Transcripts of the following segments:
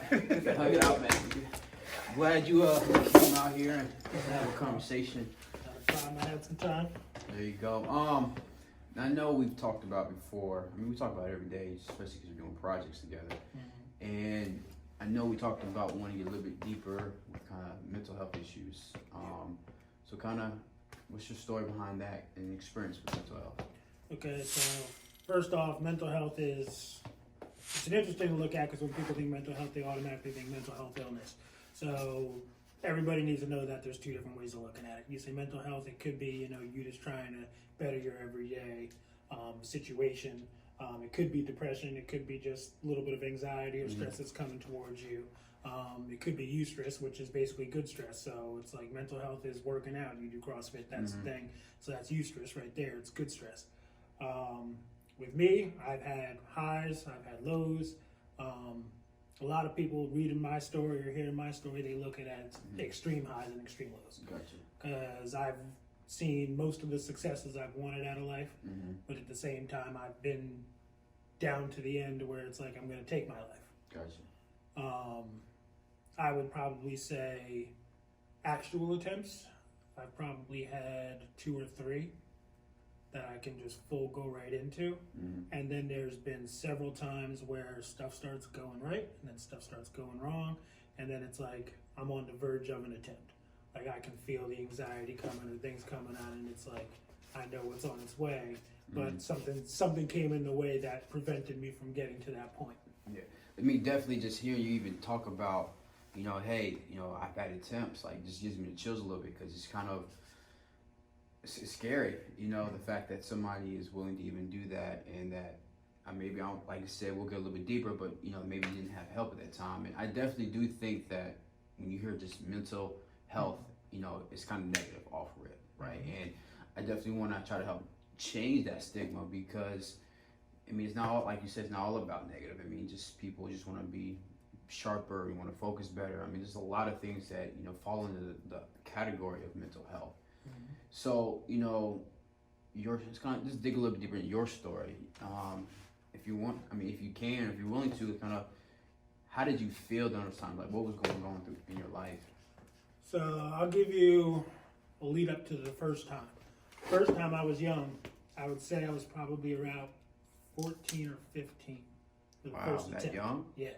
Hug it out, man. Glad you came out here and have a conversation. I had some time. There you go. I know we've talked about before. I mean, we talk about it every day, especially because we're doing projects together. Mm-hmm. And I know we talked about wanting to get a little bit deeper with kind of mental health issues. So kind of, what's your story behind that and experience with mental health? Okay, so first off, mental health it's an interesting to look at because when people think mental health, they automatically think mental health illness. So everybody needs to know that there's two different ways of looking at it. You say mental health, it could be, you just trying to better your everyday situation. It could be depression. It could be just a little bit of anxiety or stress that's coming towards you. It could be eustress, which is basically good stress. So it's like mental health is working out. You do CrossFit, that's the thing. So that's eustress right there. It's good stress. With me, I've had highs, I've had lows. A lot of people reading my story or hearing my story, they look at it as extreme highs and extreme lows. Gotcha. Because I've seen most of the successes I've wanted out of life, but at the same time, I've been down to the end where it's like I'm going to take my life. Gotcha. I would probably say actual attempts. I've probably had 2 or 3 that I can just full go right into. And then there's been several times where stuff starts going right and then stuff starts going wrong. And then it's like I'm on the verge of an attempt. Like I can feel the anxiety coming or things coming on, and it's like I know it's on its way, but something came in the way that prevented me from getting to that point. Yeah. I mean, definitely just hearing you even talk about, hey, I've had attempts, like just gives me the chills a little bit because it's kind of, it's scary, the fact that somebody is willing to even do that, and that maybe I don't, like I said, we'll get a little bit deeper, but maybe you didn't have help at that time. And I definitely do think that when you hear just mental health, it's kind of negative off rip, right? And I definitely want to try to help change that stigma because, I mean, it's not all, like you said, it's not all about negative. I mean, just people just want to be sharper, you want to focus better. I mean, there's a lot of things that, fall into the category of mental health. So, it's kind of just dig a little bit deeper in your story. If you want, if you can, if you're willing to, kind of, how did you feel during this time? Like, what was going on through in your life? So I'll give you a lead up to the first time. First time I was young, I would say I was probably around 14 or 15. For the first that attempt. young? Yeah.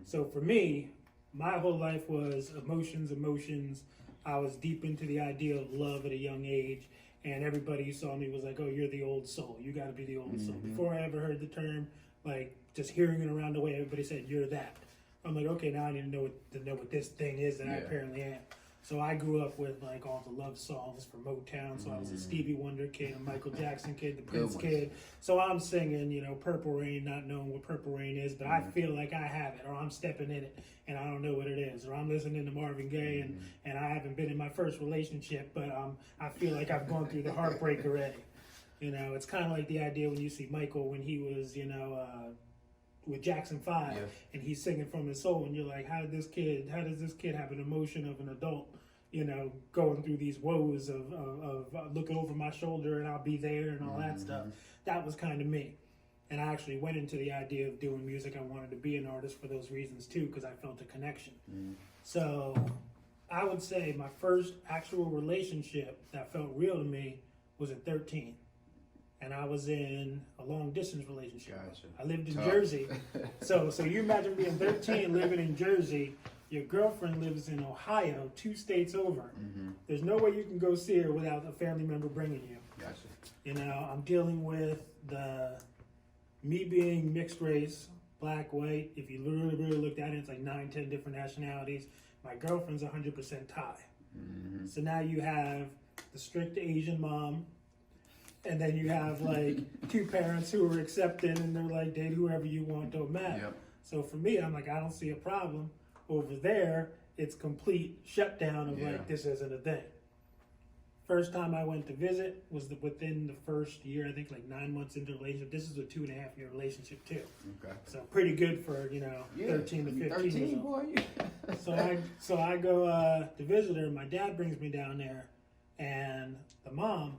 So for me, my whole life was emotions. I was deep into the idea of love at a young age, and everybody who saw me was like, oh, you're the old soul. You got to be the old soul. Before I ever heard the term, like just hearing it around the way everybody said, you're that. I'm like, okay, now I need to know what this thing is that I apparently am. So I grew up with like all the love songs from Motown. So I was a Stevie Wonder kid, a Michael Jackson kid, the Prince kid. So I'm singing, Purple Rain, not knowing what Purple Rain is, but I feel like I have it, or I'm stepping in it and I don't know what it is, or I'm listening to Marvin Gaye and I haven't been in my first relationship, but I feel like I've gone through the heartbreak already. It's kind of like the idea when you see Michael when he was, with Jackson 5 and he's singing from his soul, and you're like, how does this kid have an emotion of an adult, going through these woes of looking over my shoulder and I'll be there and all that stuff. That was kind of me. And I actually went into the idea of doing music. I wanted to be an artist for those reasons too, because I felt a connection. So I would say my first actual relationship that felt real to me was at 13. And I was in a long distance relationship. Gotcha. I lived in Jersey. So you imagine being 13, living in Jersey. Your girlfriend lives in Ohio, 2 states over. There's no way you can go see her without a family member bringing you. Gotcha. I'm dealing with me being mixed race, black, white. If you really looked at it, it's like 9, 10 different nationalities. My girlfriend's 100% Thai. So now you have the strict Asian mom. And then you have like 2 parents who are accepting and they're like, date whoever you want, don't matter. So for me, I'm like, I don't see a problem. Over there, it's complete shutdown of like, this isn't a thing. First time I went to visit was within the first year, I think like 9 months into the relationship. This is a 2.5 year relationship too. Okay. So pretty good for, 13 to 15 years old. Boy. So I go to visit her. My dad brings me down there, and the mom,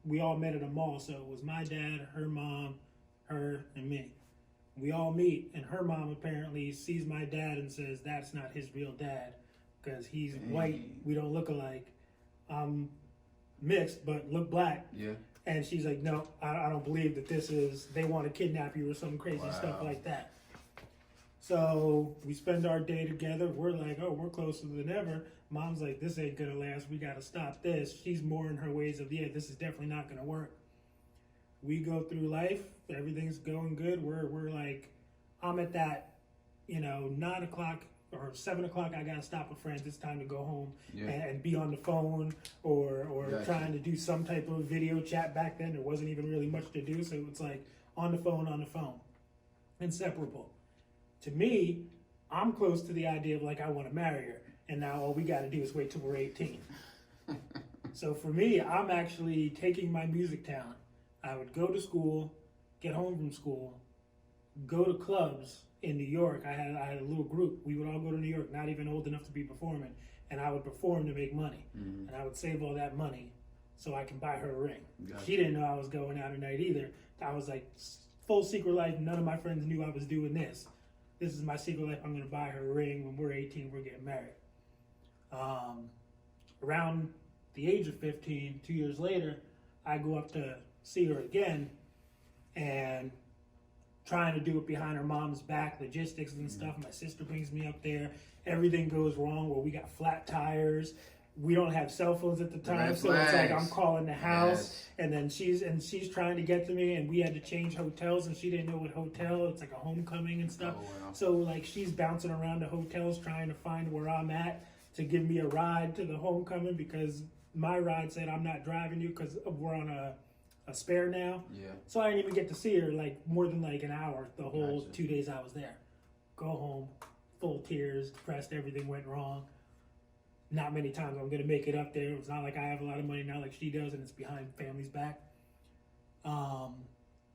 we all met at a mall. So it was my dad, her mom, her, and me. We all meet, and her mom apparently sees my dad and says that's not his real dad because he's white. We don't look alike. I'm mixed, but look black. Yeah. And she's like, no, I don't believe that this is, they want to kidnap you or some crazy stuff like that. So we spend our day together. We're like, oh, we're closer than ever. Mom's like, this ain't gonna last. We gotta stop this. She's more in her ways of, yeah, this is definitely not gonna work. We go through life. Everything's going good. We're like, I'm at that, 9 o'clock or 7 o'clock. I gotta stop with friends. It's time to go home and be on the phone or trying to do some type of video chat. Back then, there wasn't even really much to do. So it's like on the phone, inseparable. To me, I'm close to the idea of like, I want to marry her. And now all we got to do is wait till we're 18. So for me, I'm actually taking my music talent. I would go to school, get home from school, go to clubs in New York. I had a little group. We would all go to New York, not even old enough to be performing. And I would perform to make money. Mm-hmm. And I would save all that money so I can buy her a ring. Gotcha. She didn't know I was going out at night either. I was like, full secret life. None of my friends knew I was doing this. This is my secret life. I'm going to buy her a ring. When we're 18, we're getting married. Around the age of 15, 2 years later, I go up to see her again and trying to do it behind her mom's back, logistics and stuff. My sister brings me up there. Everything goes wrong where we got flat tires. We don't have cell phones at the time, so it's like I'm calling the house, and then she's trying to get to me, and we had to change hotels, and she didn't know what hotel. It's like a homecoming and stuff. Oh, wow. So like she's bouncing around the hotels trying to find where I'm at to give me a ride to the homecoming because my ride said I'm not driving you because we're on a spare now. Yeah. So I didn't even get to see her like more than like an hour the whole 2 days I was there. Go home, full tears, depressed. Everything went wrong. Not many times I'm going to make it up there. It's not like I have a lot of money now like she does, and it's behind family's back.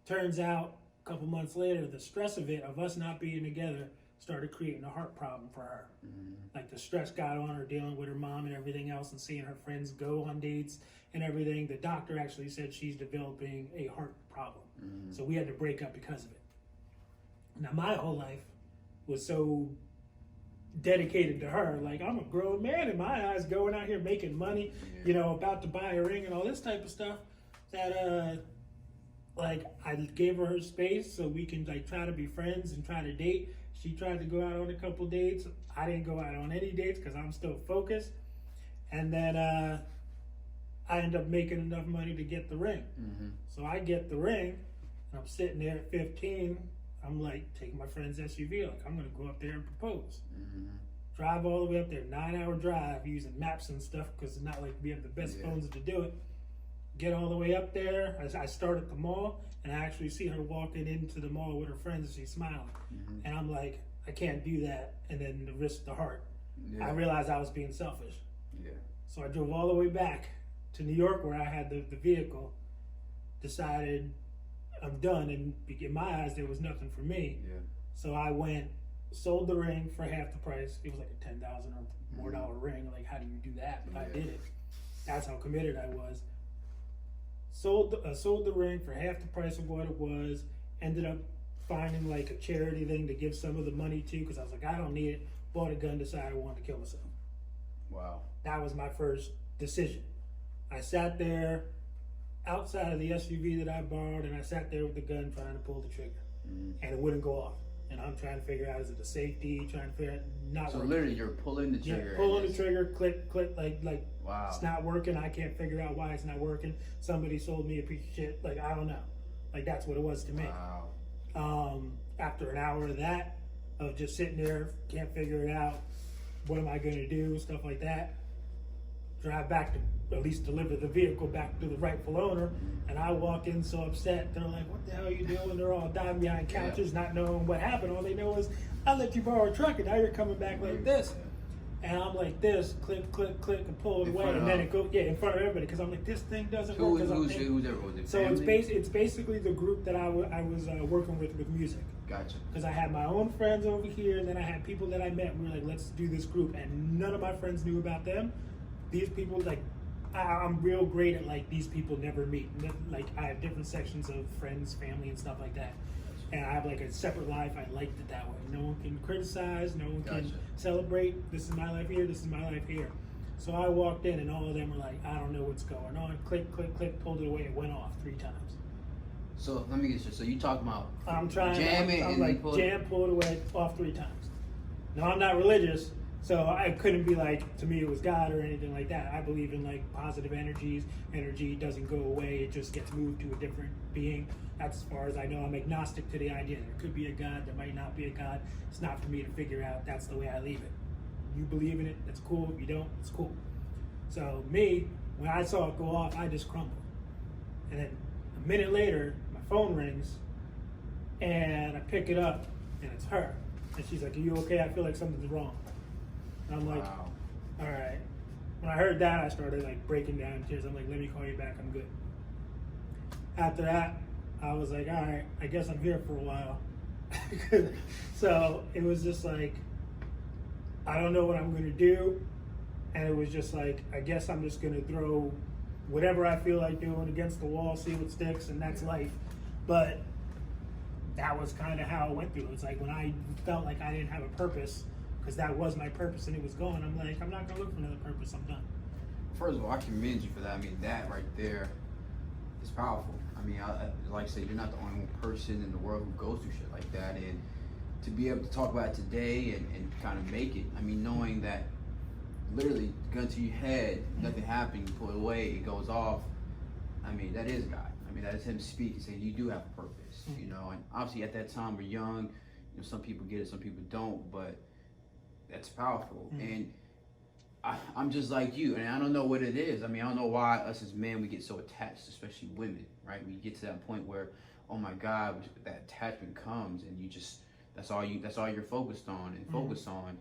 Turns out, a couple months later, the stress of it, of us not being together, started creating a heart problem for her. Mm-hmm. Like the stress got on her dealing with her mom and everything else and seeing her friends go on dates and everything. The doctor actually said she's developing a heart problem. Mm-hmm. So we had to break up because of it. Now, my whole life was so dedicated to her. Like, I'm a grown man in my eyes, going out here making money, about to buy a ring and all this type of stuff, that like I gave her space so we can like try to be friends and try to date. She tried to go out on a couple dates. I didn't go out on any dates because I'm still focused. And then I ended up making enough money to get the ring. Mm-hmm. So I get the ring, and I'm sitting there at 15. I'm like taking my friend's SUV, like I'm gonna go up there and propose. Mm-hmm. Drive all the way up there, 9-hour drive using maps and stuff because it's not like we have the best phones to do it. Get all the way up there. I start at the mall, and I actually see her walking into the mall with her friends, and she's smiling. Mm-hmm. And I'm like, I can't do that, and then risk the heart. Yeah. I realized I was being selfish. Yeah. So I drove all the way back to New York where I had the vehicle, decided I'm done, and in my eyes there was nothing for me. Yeah. So I went, sold the ring for half the price. It was like a $10,000 or more dollar ring. Like, how do you do that? But I did it. That's how committed I was. Sold the ring for half the price of what it was. Ended up finding like a charity thing to give some of the money to because I was like, I don't need it. Bought a gun, decided I wanted to kill myself. Wow. That was my first decision. I sat there outside of the SUV that I borrowed, and I sat there with the gun trying to pull the trigger, and it wouldn't go off. And I'm trying to figure out, is it a safety? Trying to figure out, not so working. Literally, you're pulling the trigger. Yeah, pulling the trigger, click, like. Wow. It's not working. I can't figure out why it's not working. Somebody sold me a piece of shit. Like, I don't know. Like, that's what it was to me. Wow. After an hour of that, of just sitting there, can't figure it out. What am I going to do? Stuff like that. Drive back to, at least deliver the vehicle back to the rightful owner. And I walk in so upset. They're like, what the hell are you doing? They're all diving behind couches, not knowing what happened. All they know is, I let you borrow a truck, and now you're coming back like this. And I'm like this, click, and pull it away, and then it goes, in front of everybody, because I'm like, this thing doesn't work. Who's everyone? So it's basically the group that I was working with music. Gotcha. Because I had my own friends over here, and then I had people that I met, and we were like, let's do this group, and none of my friends knew about them. These people, like, I'm real great at, like, these people never meet. Like, I have different sections of friends, family, and stuff like that. and I have like a separate life. I liked it that way. No one can criticize, no one can Gotcha. celebrate. This is my life here, this is my life here. So I walked in and all of them were like, I don't know what's going on. Click, click, click, pulled it away, it went off 3 times. So let me get you. So you talking about I'm trying, jamming I'm and like, pull jam, pull it away, off 3 times. Now I'm not religious, so I couldn't be like, to me it was God or anything like that. I believe in like positive energies. Energy doesn't go away, it just gets moved to a different being. That's as far as I know. I'm agnostic to the idea. There could be a God, there might not be a God. It's not for me to figure out. That's the way I leave it. You believe in it, that's cool. If you don't, it's cool. So me, when I saw it go off, I just crumbled. And then a minute later, my phone rings, and I pick it up, and it's her. And she's like, are you okay? I feel like something's wrong. And I'm like, wow. all right. When I heard that, I started like breaking down in tears. I'm like, let me call you back, I'm good. After that, I was like, all right, I guess I'm here for a while. So it was just like, I don't know what I'm gonna do. And it was just like, I guess I'm just gonna throw whatever I feel like doing against the wall, see what sticks, and that's life. But that was kind of how it went through. It's like when I felt like I didn't have a purpose, because that was my purpose and it was gone, I'm like, I'm not gonna look for another purpose, I'm done. First of all, I commend you for that. I mean, that right there is powerful. I mean, like I said, you're not the only one person in the world who goes through shit like that. And to be able to talk about it today and kind of make it, I mean, knowing that literally gun to your head, nothing happened, you pull it away, it goes off. I mean, that is God. I mean, that is him speaking, saying you do have a purpose, you know. And obviously at that time we're young, you know, some people get it, some people don't, but that's powerful. And I'm just like you, and I don't know what it is. I mean, I don't know why us as men, we get so attached, especially women, right? We get to that point where, oh my God, that attachment comes, and you just, that's all you're focused on and focus on.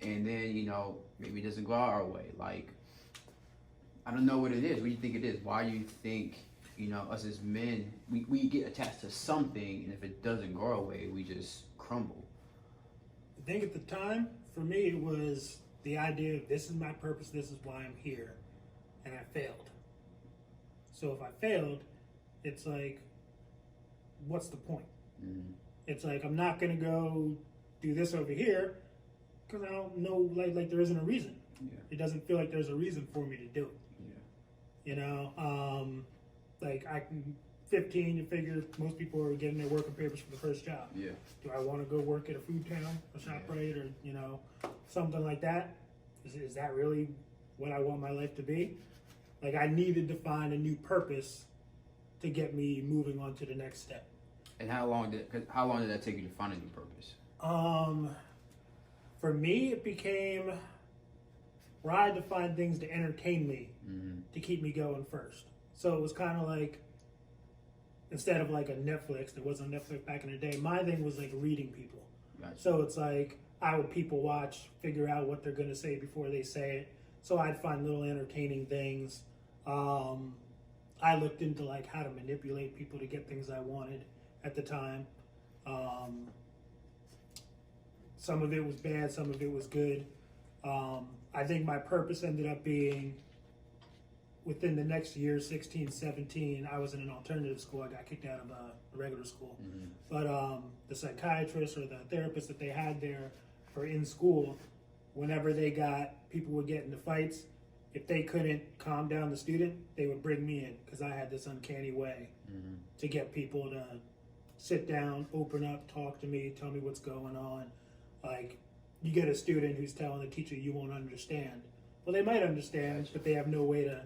And then, you know, maybe it doesn't go our way. Like, I don't know what it is. What do you think it is? Why do you think, you know, us as men, we get attached to something, and if it doesn't go our way, we just crumble? I think at the time, for me, it was the idea of this is my purpose, this is why I'm here, and I failed. So if I failed, it's like, what's the point? It's like, I'm not going to go do this over here because I don't know, like there isn't a reason. It doesn't feel like there's a reason for me to do it. You know, like 15, you figure most people are getting their working papers for the first job. Do I want to go work at a food town, a ShopRite, or, you know, something like that? Is that really what I want my life to be? Like, I needed to find a new purpose to get me moving on to the next step. And how long did that take you to find a new purpose? For me, it became where I had to find things to entertain me, to keep me going first. So it was kind of like, instead of like a Netflix, there wasn't Netflix back in the day, my thing was like reading people. Gotcha. So it's like, I would people watch, figure out what they're going to say before they say it. So I'd find little entertaining things. I looked into like how to manipulate people to get things I wanted at the time. Some of it was bad, some of it was good. I think my purpose ended up being, within the next year, 16, 17, I was in an alternative school. I got kicked out of a regular school. But the psychiatrist or the therapist that they had there for in school, whenever people would get into fights, if they couldn't calm down the student, they would bring me in, because I had this uncanny way to get people to sit down, open up, talk to me, tell me what's going on. Like, you get a student who's telling the teacher you won't understand. Well, they might understand, but they have no way to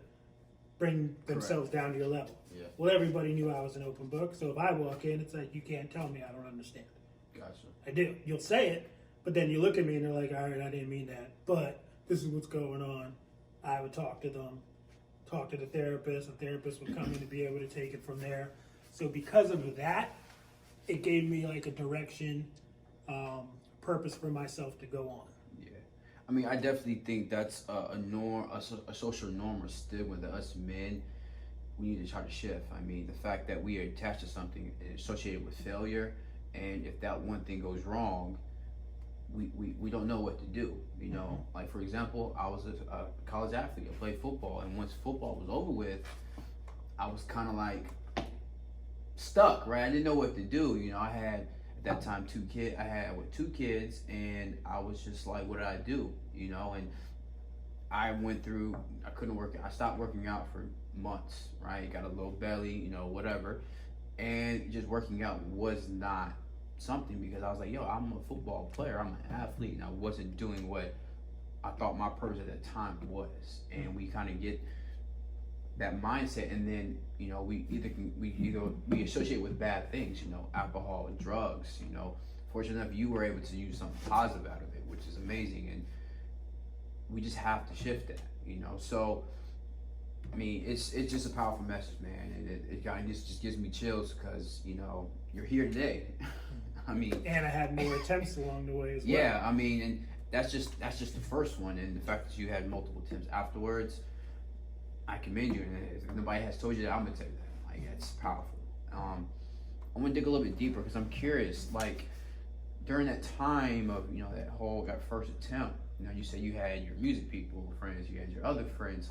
bring themselves down to your level. Well, everybody knew I was an open book, so if I walk in, it's like, you can't tell me I don't understand. Gotcha. I do. You'll say it, but then you look at me and they're like, all right, I didn't mean that, but this is what's going on. I would talk to them, talk to the therapist would come in to be able to take it from there. So because of that, it gave me like a direction, purpose for myself to go on. I mean, I definitely think that's a norm, a social norm or stigma that us men, we need to try to shift. I mean, the fact that we are attached to something associated with failure, and if that one thing goes wrong, we don't know what to do. You know, like for example, I was a college athlete. I played football, and once football was over with, I was kind of like, stuck, right? I didn't know what to do. You know, I had at that time I had with 2 kids, and I was just like, what did I do? You know, and I went through. I couldn't work. I stopped working out for months, right? Got a little belly, you know, whatever, and just working out was not something because I was like, yo, I'm a football player. I'm an athlete, and I wasn't doing what I thought my purpose at that time was. And we kind of get that mindset, and then you know we associate with bad things, you know, alcohol and drugs. You know, fortunately enough, you were able to use something positive out of it, which is amazing, and we just have to shift that. You know, so I mean, it's just a powerful message, man, and it kind of just gives me chills because you know you're here today. I mean, And I had more attempts along the way as well. yeah, I mean, and that's just the first one, and the fact that you had multiple attempts afterwards, I commend you. And if nobody has told you that, I'm gonna tell you that. Like, it's powerful. I want to dig a little bit deeper because I'm curious. Like, during that time of that first attempt, you know, you said you had your music people friends, you had your other friends.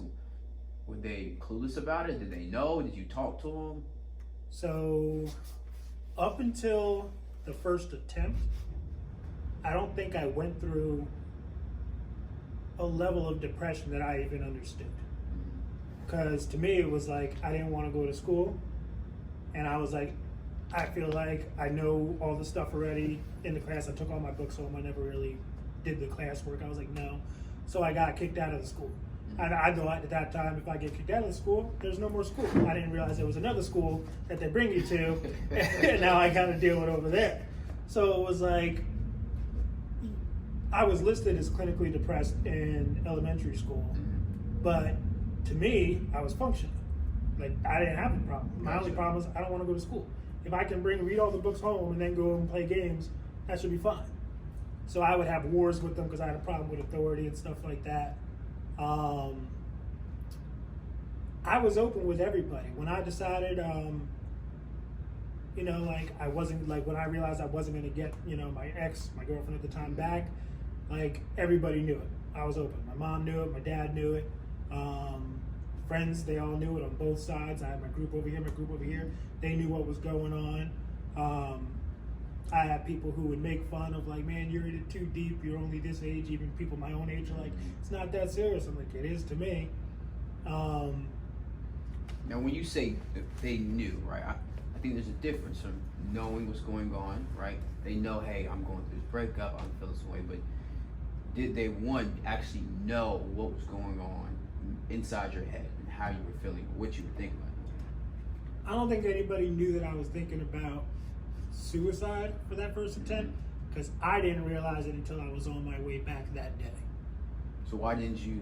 Were they clueless about it? Did they know? Did you talk to them? So, up until the first attempt, I don't think I went through a level of depression that I even understood. Because to me, it was like I didn't want to go to school, and I was like, I feel like I know all the stuff already in the class. I took all my books home. I never really did the classwork. I was like, no. So I got kicked out of the school. And I thought at that time, if I get kicked out of the school, there's no more school. I didn't realize there was another school that they bring you to, and now I got to deal with over there. So it was like, I was listed as clinically depressed in elementary school, but to me, I was functioning. Like, I didn't have a problem. My only problem was I don't want to go to school. If I can read all the books home and then go and play games, that should be fine. So I would have wars with them because I had a problem with authority and stuff like that. I was open with everybody. When I decided, I wasn't, like, when I realized I wasn't going to get, my girlfriend at the time back, like, everybody knew it. I was open. My mom knew it. My dad knew it. Friends, they all knew it on both sides. I had my group over here, my group over here. They knew what was going on. I had people who would make fun of, like, man, you're in it too deep. You're only this age. Even people my own age are like, it's not that serious. I'm like, it is to me. Now, when you say that they knew, right, I think there's a difference from knowing what's going on, right? They know, hey, I'm going through this breakup, I'm feeling this way, but did they, one, actually know what was going on inside your head and how you were feeling, what you were thinking about? I don't think anybody knew that I was thinking about suicide for that first attempt because I didn't realize it until I was on my way back that day. So why didn't you,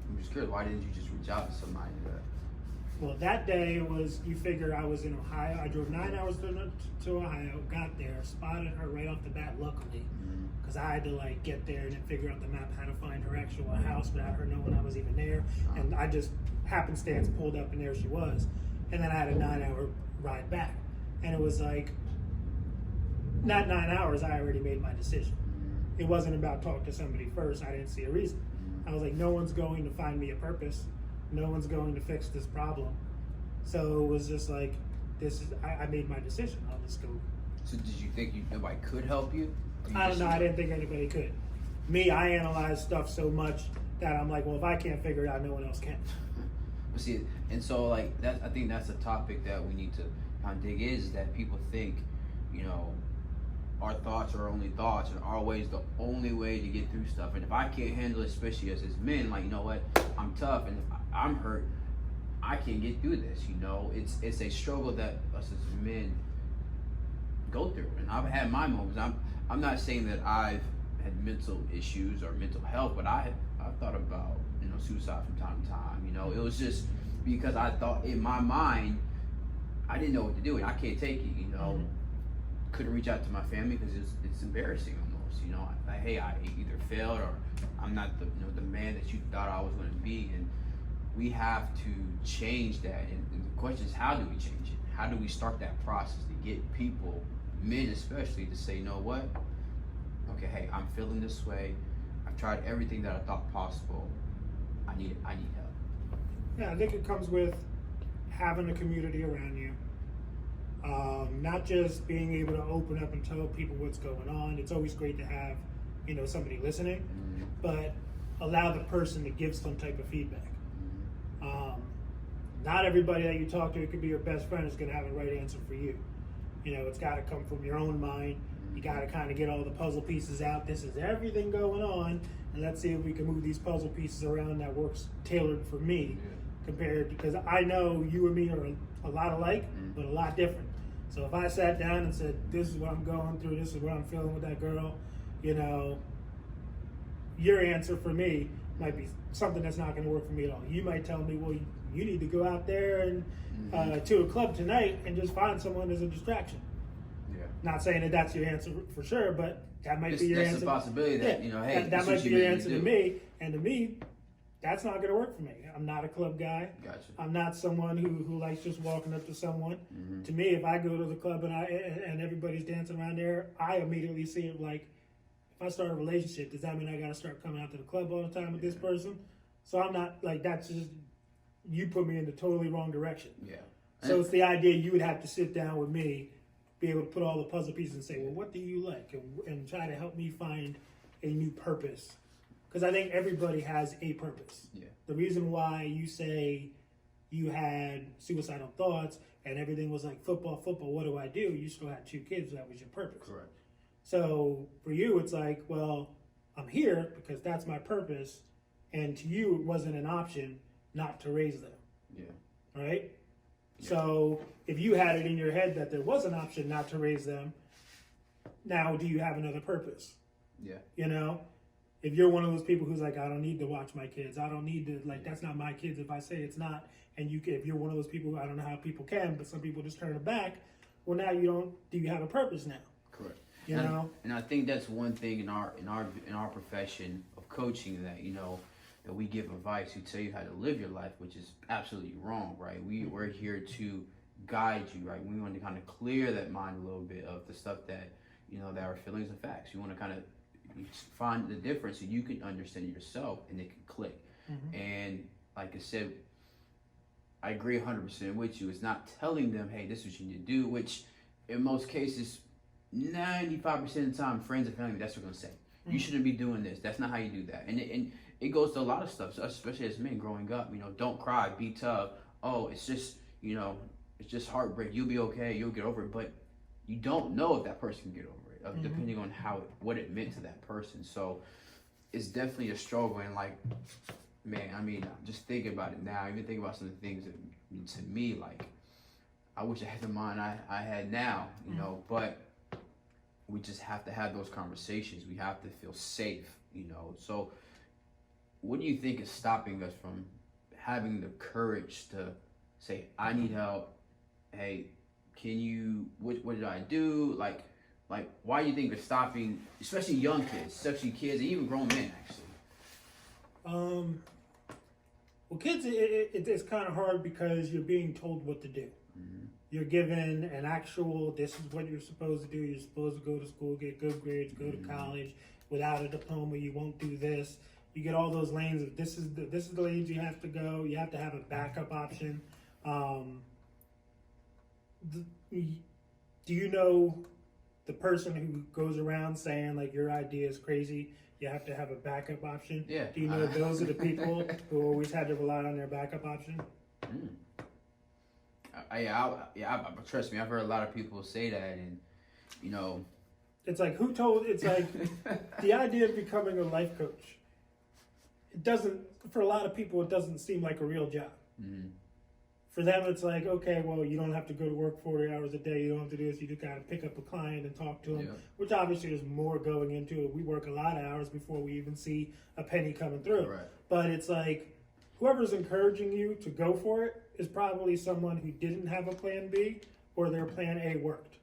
I'm just curious, why didn't you just reach out to somebody that? Well, that day was, you figure I was in Ohio. I drove 9 hours to Ohio, got there, spotted her right off the bat, luckily, because I had to, like, get there and then figure out the map, how to find her actual house without her knowing I was even there. And I just happenstance pulled up and there she was. And then I had a 9-hour ride back. And it was like, not 9 hours, I already made my decision. It wasn't about talk to somebody first. I didn't see a reason. I was like, no one's going to find me a purpose. No one's going to fix this problem. So it was just like, I made my decision. I'll just go. So did you think nobody could help you? I don't know. I didn't think anybody could. Me, I analyze stuff so much that I'm like, well, if I can't figure it out, no one else can. But see, and so, like, that, I think that's a topic that we need to kind of dig is that people think, our thoughts are only thoughts and our way is the only way to get through stuff. And if I can't handle it, especially as men, like, you know what, I'm tough and if I'm hurt, I can't get through this. It's a struggle that us as men go through. And I've had my moments. I'm not saying that I've had mental issues or mental health, but I've thought about suicide from time to time. It was just because I thought in my mind I didn't know what to do and I can't take it. Couldn't reach out to my family because it's embarrassing almost. Like, hey, I either failed or I'm not the man that you thought I was going to be. And we have to change that. And the question is, how do we change it? How do we start that process to get people, men especially, to say, you know what? Okay, hey, I'm feeling this way. I've tried everything that I thought possible. I need help. Yeah, I think it comes with having a community around you, Not just being able to open up and tell people what's going on. It's always great to have, somebody listening, but allow the person to give some type of feedback. Not everybody that you talk to, it could be your best friend, is going to have a right answer for you. It's got to come from your own mind. You got to kind of get all the puzzle pieces out. This is everything going on, and let's see if we can move these puzzle pieces around that works tailored for me. Compared, because I know you and me are a lot alike, but a lot different. So if I sat down and said, this is what I'm going through, this is what I'm feeling with that girl, your answer for me might be something that's not going to work for me at all. You might tell me, well, you need to go out there and to a club tonight and just find someone as a distraction. Yeah. Not saying that that's your answer for sure, but that might be your answer. That's a possibility that, hey, that might be your answer to me. And to me, that's not going to work for me. I'm not a club guy. Gotcha. I'm not someone who likes just walking up to someone. To me, if I go to the club and everybody's dancing around there, I immediately see it like, if I start a relationship, does that mean I got to start coming out to the club all the time with this person? So I'm not, like, that's just, you put me in the totally wrong direction. Yeah. So it's the idea you would have to sit down with me, be able to put all the puzzle pieces and say, well, what do you like? And try to help me find a new purpose. Because I think everybody has a purpose. Yeah. The reason why you say you had suicidal thoughts and everything was like football, what do I do? You still had 2 kids, that was your purpose. Correct. So for you, it's like, well, I'm here because that's my purpose. And to you, it wasn't an option not to raise them. Yeah. Right? Yeah. So if you had it in your head that there was an option not to raise them, now do you have another purpose? Yeah. If you're one of those people who's like, I don't need to watch my kids. I don't need to, like, that's not my kids if I say it's not. And if you're one of those people, I don't know how people can, but some people just turn it back. Well, now do you have a purpose now? Correct. And I think that's one thing in our profession of coaching that, that we give advice. We tell you how to live your life, which is absolutely wrong, right? We're here to guide you, right? We want to kind of clear that mind a little bit of the stuff that, that are feelings and facts. You want to kind of find the difference so you can understand yourself and it can click. And like I said, I agree 100% with you. It's not telling them, hey, this is what you need to do, which in most cases, 95% of the time, friends and family, that's what they're going to say. You shouldn't be doing this. That's not how you do that. And it goes to a lot of stuff, so especially as men growing up, don't cry, be tough. Oh, it's just, it's just heartbreak. You'll be okay. You'll get over it. But you don't know if that person can get over it, depending on what it meant to that person. So it's definitely a struggle. And like, man, I mean, just thinking about it now, even thinking about some of the things that to me, like, I wish I had the mind I had now, but we just have to have those conversations. We have to feel safe, So what do you think is stopping us from having the courage to say, I need help. Hey, can you, what did I do? Like, why do you think it's stopping, especially young kids, especially kids, and even grown men, actually? Well, kids, it's kind of hard because you're being told what to do. You're given an actual, this is what you're supposed to do. You're supposed to go to school, get good grades, go to college. Without a diploma, you won't do this. You get all those lanes of this is the lanes you have to go. You have to have a backup option. Do you know the person who goes around saying like your idea is crazy? You have to have a backup option. Yeah. Do you know those are the people who always had to rely on their backup option? Trust me, I've heard a lot of people say that, and it's like it's like the idea of becoming a life coach. It doesn't, for a lot of people, it doesn't seem like a real job. For them, it's like, okay, well, you don't have to go to work 40 hours a day. You don't have to do this. You just got to pick up a client and talk to them, which obviously there's more going into it. We work a lot of hours before we even see a penny coming through. Right. But it's like, whoever's encouraging you to go for it is probably someone who didn't have a plan B or their plan A worked.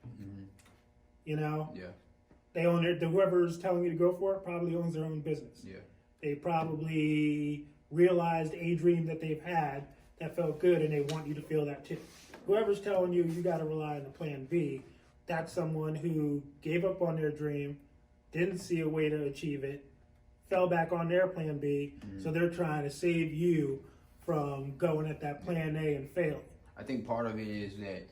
Yeah. They own it. Whoever's telling you to go for it probably owns their own business. Yeah. They probably realized a dream that they've had that felt good, and they want you to feel that too. Whoever's telling you got to rely on the plan B, that's someone who gave up on their dream, didn't see a way to achieve it, fell back on their plan B, so they're trying to save you from going at that plan A and failing. I think part of it is that,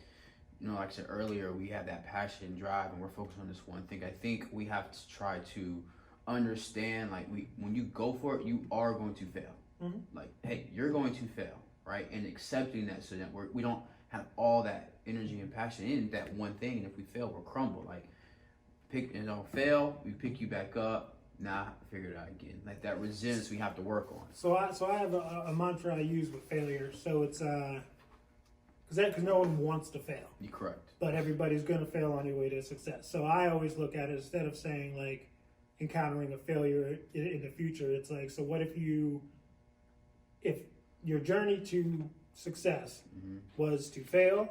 like I said earlier, we have that passion and drive, and we're focused on this one thing. I think we have to try to understand, like, when you go for it, you are going to fail. Mm-hmm. Like, hey, you're going to fail, right? And accepting that, so that we don't have all that energy and passion in that one thing, and if we fail, we'll crumble. Like, fail, we pick you back up. Nah, figure it out again. Like that resilience we have to work on. So I have a mantra I use with failure. So it's because no one wants to fail. You're correct. But everybody's going to fail on your way to success. So I always look at it, instead of saying like encountering a failure in the future, it's like, so what if your journey to success was to fail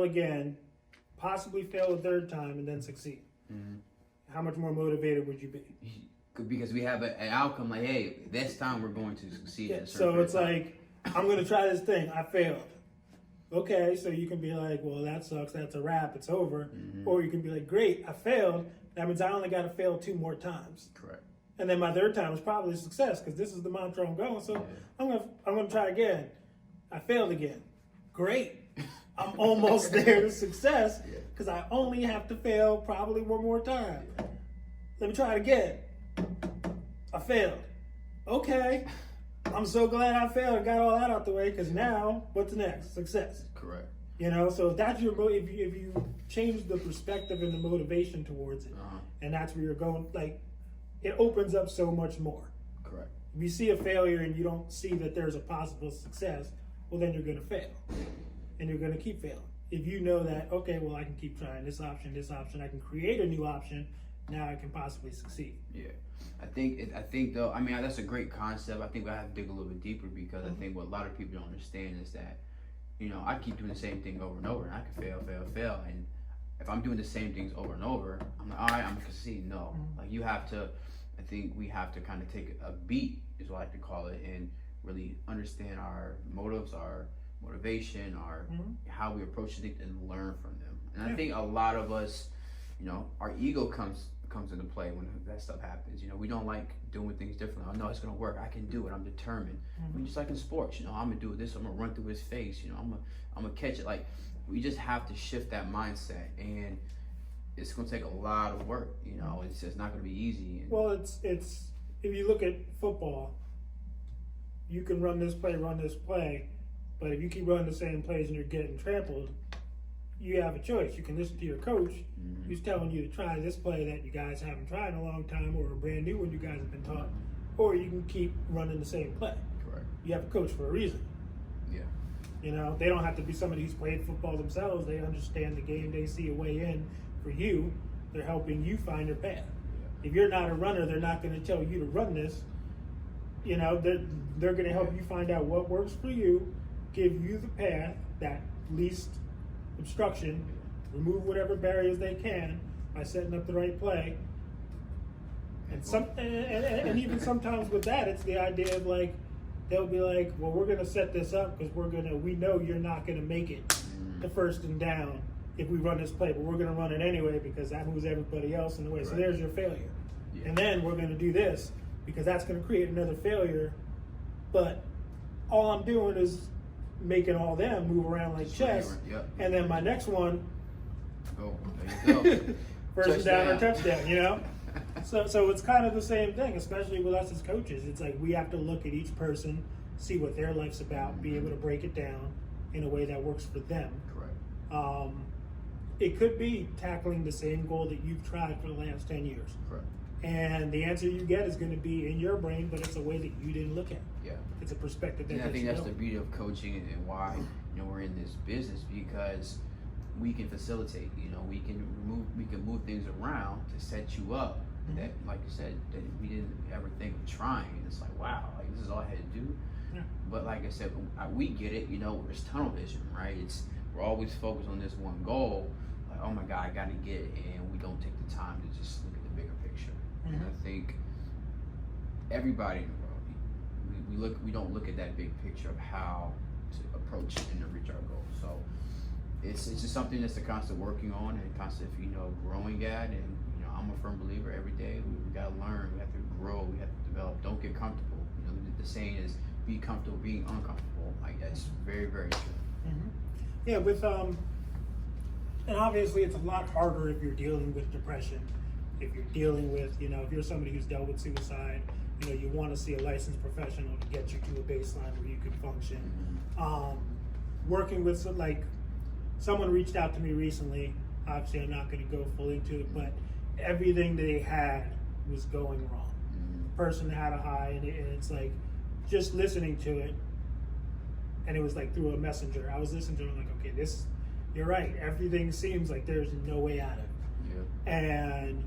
again, possibly fail a third time, and then succeed? How much more motivated would you be? Because we have an outcome, like, hey, this time we're going to succeed. Yeah, so it's like, I'm going to try this thing. I failed. Okay, so you can be like, well, that sucks. That's a wrap. It's over. Or you can be like, great, I failed. That means I only got to fail 2 more times. Correct. And then my third time is probably a success, because this is the mantra I'm going. So I'm gonna try again. I failed again. Great. I'm almost there to success, because I only have to fail probably 1 more time. Let me try it again. I failed. Okay. I'm so glad I failed and got all that out the way, because now, what's next? Success. Correct. You know, so that's if you change the perspective and the motivation towards it, and that's where you're going, like, it opens up so much more. Correct. If you see a failure and you don't see that there's a possible success, well, then you're going to fail, and you're going to keep failing. If you know that, okay, well, I can keep trying this option, I can create a new option, now I can possibly succeed. Yeah. I think though, I mean, that's a great concept. I think I have to dig a little bit deeper, because I think what a lot of people don't understand is that, I keep doing the same thing over and over, and I can fail. And if I'm doing the same things over and over, I'm like, all right, I'm succeeding. No, like, I think we have to kind of take a beat, is what I like to call it, and really understand our motives, our motivation, our how we approach things, and learn from them. And I think a lot of us, our ego comes into play when that stuff happens. We don't like doing things differently. I know it's gonna work. I can do it. I'm determined. I mean, just like in sports, I'm gonna do this. I'm gonna run through his face. I'm gonna catch it. Like, we just have to shift that mindset, and it's gonna take a lot of work. It's just not gonna be easy. Well, it's if you look at football, you can run this play, but if you keep running the same plays and you're getting trampled, you have a choice. You can listen to your coach who's telling you to try this play that you guys haven't tried in a long time, or a brand new one you guys have been taught, or you can keep running the same play. Correct. You have a coach for a reason. Yeah. They don't have to be somebody who's played football themselves. They understand the game. They see a way in for you. They're helping you find your path. Yeah. If you're not a runner, they're not going to tell you to run this. They're going to help you find out what works for you, give you the path, that least obstruction, remove whatever barriers they can by setting up the right play. And even sometimes with that, it's the idea of, like, they'll be like, well, we're going to set this up because we know you're not going to make it to 1st and down if we run this play, but we're going to run it anyway because that moves everybody else in the way. Right. So there's your failure. Yeah. And then we're going to do this because that's going to create another failure. But all I'm doing is making all them move around like chess. Yep. And then my next one, go. There you go. First down or touchdown, So it's kind of the same thing, especially with us as coaches. It's like we have to look at each person, see what their life's about, be able to break it down in a way that works for them. Correct. It could be tackling the same goal that you've tried for the last 10 years. Correct. And the answer you get is going to be in your brain, but it's a way that you didn't look at. Yeah. It's a perspective that I think that's the beauty of coaching and why we're in this business, because we can facilitate. We can move things around to set you up. That, like you said, that we didn't ever think of trying. And it's like, wow, like, this is all I had to do. Yeah. But like I said, we get it. It's tunnel vision, right? We're always focused on this one goal. Like, oh my God, I got to get it, and we don't take the time to just look at the bigger picture. And I think everybody in the world, we don't look at that big picture of how to approach and to reach our goals. So it's just something that's a constant working on and constant, growing at. And I'm a firm believer every day we got to learn, we have to grow, we have to develop. Don't get comfortable. The saying is, be comfortable being uncomfortable. Like, that's very, very true. Yeah, with And obviously, it's a lot harder if you're dealing with depression. If you're dealing with, if you're somebody who's dealt with suicide, you want to see a licensed professional to get you to a baseline where you can function. Working with, like, someone reached out to me recently. Obviously, I'm not going to go fully into it, but everything they had was going wrong. The person had a high, and it's like, just listening to it, and it was like through a messenger. I was listening to it, like, okay, you're right. Everything seems like there's no way out of it. Yeah. And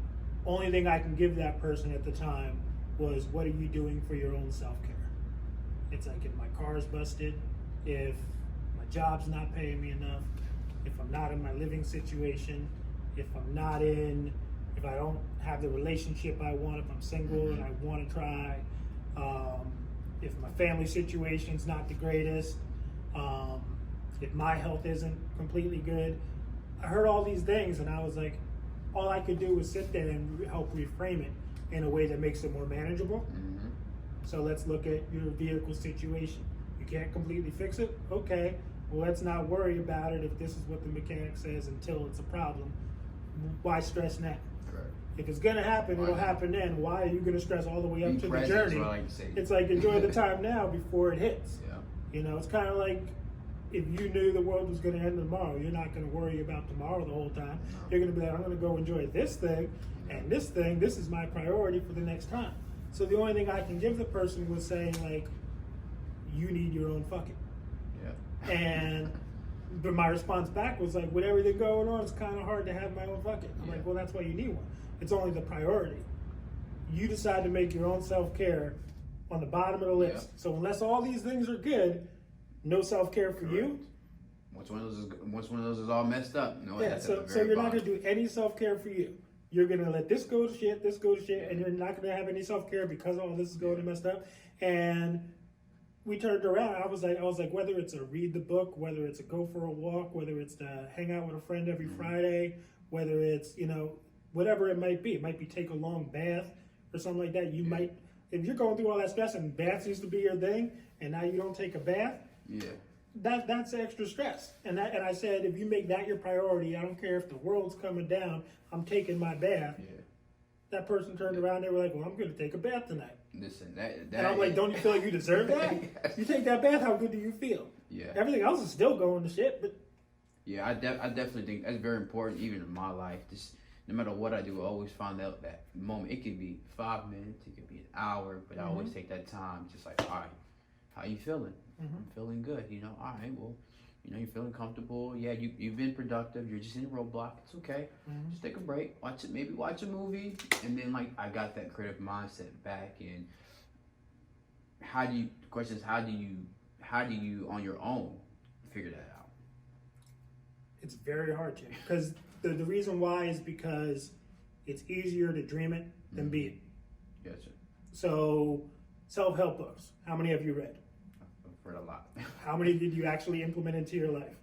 only thing I can give that person at the time was, what are you doing for your own self-care? It's like, if my car's busted, if my job's not paying me enough, if I'm not in my living situation, if I don't have the relationship I want, if I'm single and I want to try, if my family situation's not the greatest, if my health isn't completely good. I heard all these things, and I was like, all I could do was sit there and help reframe it in a way that makes it more manageable. So let's look at your vehicle situation. You can't completely fix it? Okay, well, let's not worry about it if this is what the mechanic says until it's a problem. Why stress now? Correct. If it's gonna happen, it'll happen then. Why are you gonna stress all the way up to the journey? It's like, enjoy the time now before it hits. Yeah. It's kind of like, if you knew the world was going to end tomorrow, you're not going to worry about tomorrow the whole time. You're going to be like, I'm going to go enjoy this thing, and this thing, this is my priority for the next time. So the only thing I can give the person was saying, like, you need your own fucking. Yeah. But my response back was like, with everything going on, it's kind of hard to have my own fucking. I'm like, well, that's why you need one. It's only the priority. You decide to make your own self-care on the bottom of the list. Yeah. So unless all these things are good, no self-care for you. Once one of those is all messed up, so you're not going to do any self-care for you. You're going to let this go to shit, and you're not going to have any self-care because all this is going to messed up. And we turned around. I was like, whether it's a read the book, whether it's a go for a walk, whether it's to hang out with a friend every Friday, whether it's, whatever it might be. It might be take a long bath or something like that. You might, if you're going through all that stress and baths used to be your thing, and now you don't take a bath, that's extra stress. And I said, if you make that your priority, I don't care if the world's coming down, I'm taking my bath. Yeah. That person turned around, they were like, well, I'm going to take a bath tonight. Listen, that and I'm like, don't you feel like you deserve that? Yes. You take that bath, how good do you feel? Yeah. Everything else is still going to shit, but... Yeah, I definitely think that's very important, even in my life. Just no matter what I do, I always find out that moment. It could be 5 minutes, it could be an hour, but I always take that time, just like, all right, how you feeling? I'm feeling good. All right, well, you're feeling comfortable. Yeah, you've been productive. You're just in a roadblock. It's okay. Just take a break. Maybe watch a movie. And then, like, I got that creative mindset back. And the question is, how do you on your own figure that out? It's very hard to, because the reason why is because it's easier to dream it than be it. Gotcha. So, self-help books. How many have you read? I've read a lot. How many did you actually implement into your life?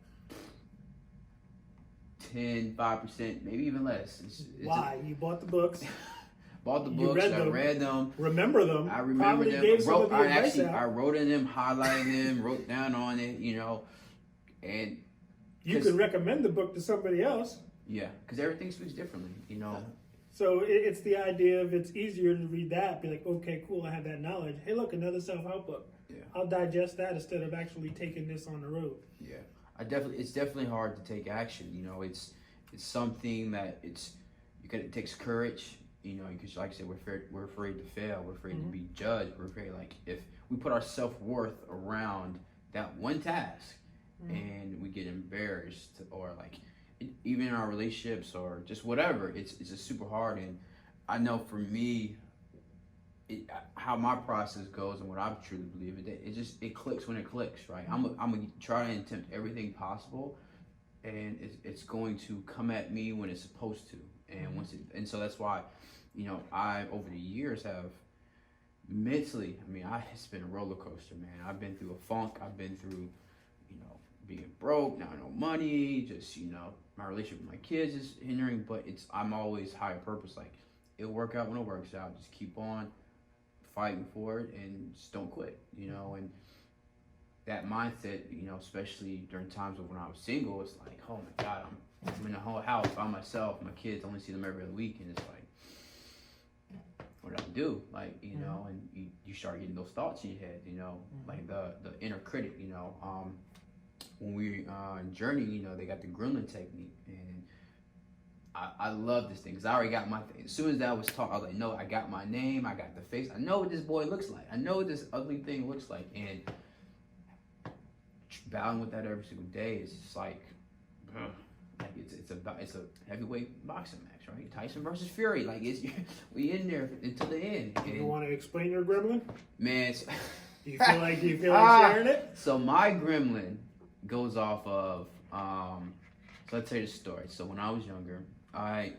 10, 5%, maybe even less. Why? You bought the books. Bought the books. I read them. Remember them. I remember them. I wrote in them, highlighted them, wrote down on it. And you could recommend the book to somebody else. Yeah, because everything speaks differently. So it's the idea of, it's easier to read that, be like, okay, cool, I have that knowledge. Hey, look, another self-help book. Yeah. I'll digest that instead of actually taking this on the road. Yeah, it's definitely hard to take action. It's something that it takes courage. Because like I said, we're afraid to fail. We're afraid to be judged. We're afraid, like, if we put our self-worth around that one task and we get embarrassed, or like, even in our relationships or just whatever, it's just super hard. And I know for me, how my process goes and what I truly believe, it clicks when it clicks, right? I'm gonna try and attempt everything possible, and it's going to come at me when it's supposed to. And so that's why, I over the years have mentally, it's been a roller coaster, man. I've been through a funk. I've been through, being broke, not no money, just, my relationship with my kids is hindering, but I'm always higher purpose. Like, it'll work out when it works out. Just keep on fighting for it and just don't quit, and that mindset, especially during times when I was single, it's like, oh my God, I'm in the whole house by myself. My kids only see them every other week, and it's like, what do I do? Like, you know, and you start getting those thoughts in your head, you know, like the inner critic, you know. When we journey, you know, they got the Gremlin technique, and I love this thing because I already got my thing. As soon as that was taught, I was like, no, I got my name, I got the face, I know what this boy looks like, I know what this ugly thing looks like, and battling with that every single day is just like it's a heavyweight boxing match, right? Tyson versus Fury, like we in there until the end. And you want to explain your gremlin? Man, Do you feel like sharing it? So my gremlin goes off of so I'll tell you the story. So when I was younger, I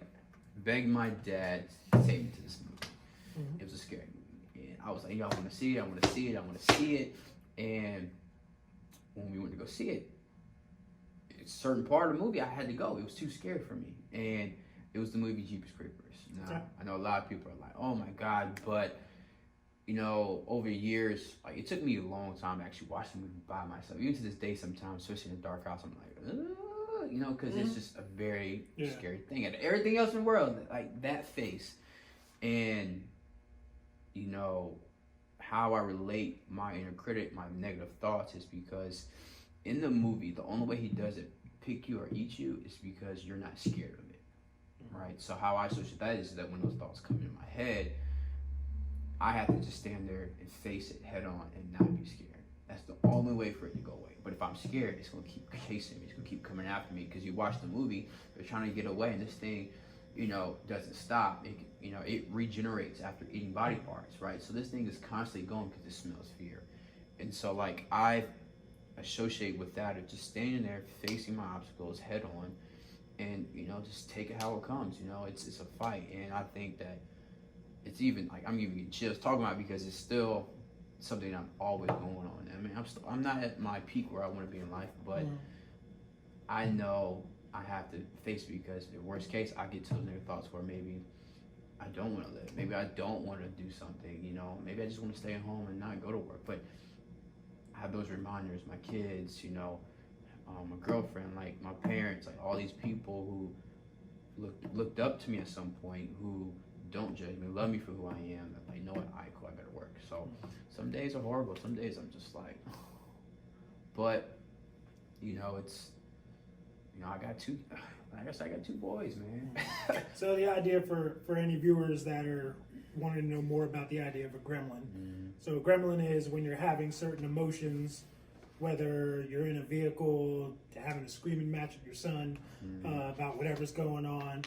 begged my dad to take me to this movie. It was a scary movie, and I was like, yo, I want to see it, I want to see it, I want to see it. And when we went to go see it, a certain part of the movie I had to go. It was too scary for me, and it was the movie Jeepers Creepers. Now I know a lot of people are like, oh my god, but you know, over years, like it took me a long time to actually watch the movie by myself. Even to this day, sometimes, especially in a dark house, I'm like, you know, because it's just a very scary thing. And everything else in the world, like that face, and you know, how I relate my inner critic, my negative thoughts, is because in the movie, the only way he doesn't pick you or eat you is because you're not scared of it, right? So how I associate that is that when those thoughts come in my head, I have to just stand there and face it head on and not be scared. That's the only way for it to go away. But if I'm scared, it's going to keep chasing me. It's going to keep coming after me because you watch the movie, they're trying to get away, and this thing, you know, doesn't stop. It, you know, it regenerates after eating body parts, right? So this thing is constantly going because it smells fear. And so, like, I associate with that of just standing there, facing my obstacles head on, and, you know, just take it how it comes. You know, it's a fight. And I think that it's even, like, I'm even getting chills talking about it because it's still something I'm always going on. I mean, I'm not at my peak where I want to be in life, but I know I have to face it because the worst case, I get to those negative thoughts where maybe I don't want to live. Maybe I don't want to do something, you know. Maybe I just want to stay at home and not go to work. But I have those reminders, my kids, you know, my girlfriend, like my parents, like all these people who looked up to me at some point, who don't judge me, love me for who I am, that like, know what, cool, I gotta work. So some days are horrible, some days I'm just like, but you know, it's, you know, I got two boys, man. So the idea for any viewers that are wanting to know more about the idea of a gremlin. So a gremlin is when you're having certain emotions, whether you're in a vehicle, having a screaming match with your son about whatever's going on,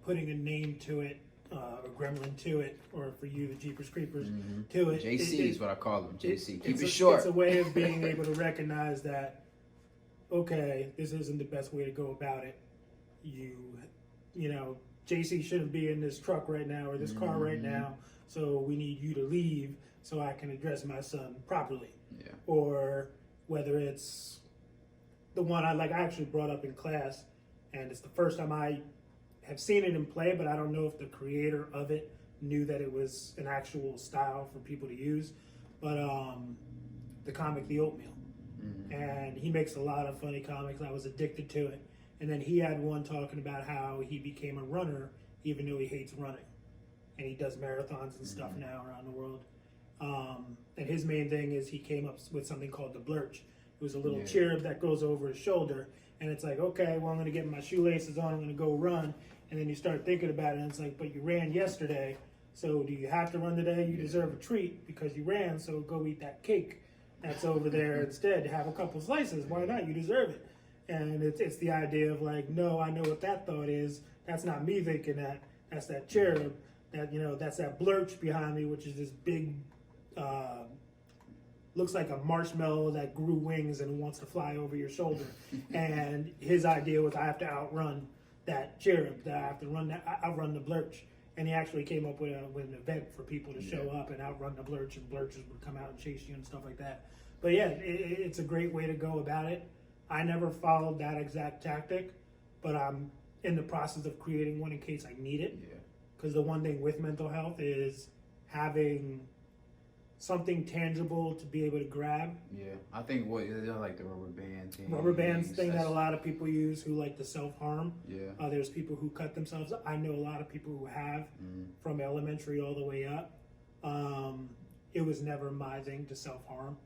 putting a name to it, a gremlin to it, or for you, the Jeepers Creepers to it. JC is what I call them, JC. Keep it short. It's a way of being able to recognize that, okay, this isn't the best way to go about it. You know, JC shouldn't be in this truck right now or this car right now, so we need you to leave so I can address my son properly. Yeah. Or whether it's the one I actually brought up in class, and it's the first time I have seen it in play, but I don't know if the creator of it knew that it was an actual style for people to use. But the comic The Oatmeal. And he makes a lot of funny comics. I was addicted to it. And then he had one talking about how he became a runner even though he hates running. And he does marathons and stuff now around the world. And his main thing is he came up with something called the blurch. It was a little cherub that goes over his shoulder. And it's like, okay, well, I'm going to get my shoelaces on. I'm going to go run. And then you start thinking about it. And it's like, but you ran yesterday. So do you have to run today? You deserve a treat because you ran. So go eat that cake that's over there instead. Have a couple slices. Why not? You deserve it. And it's the idea of like, no, I know what that thought is. That's not me thinking that. That's that cherub. That, you know, that's that blurch behind me, which is this big, looks like a marshmallow that grew wings and wants to fly over your shoulder. And his idea was, I have to outrun that cherub. That I have to outrun the blurch. And he actually came up with an event for people to show up and outrun the blurch, and blurches would come out and chase you and stuff like that. But yeah, it's a great way to go about it. I never followed that exact tactic, but I'm in the process of creating one in case I need it. Because the one thing with mental health is having something tangible to be able to grab. Yeah, I think they're like the rubber band thing. Rubber bands thing that a lot of people use who like to self-harm. Yeah. There's people who cut themselves. I know a lot of people who have from elementary all the way up. It was never my thing to self-harm,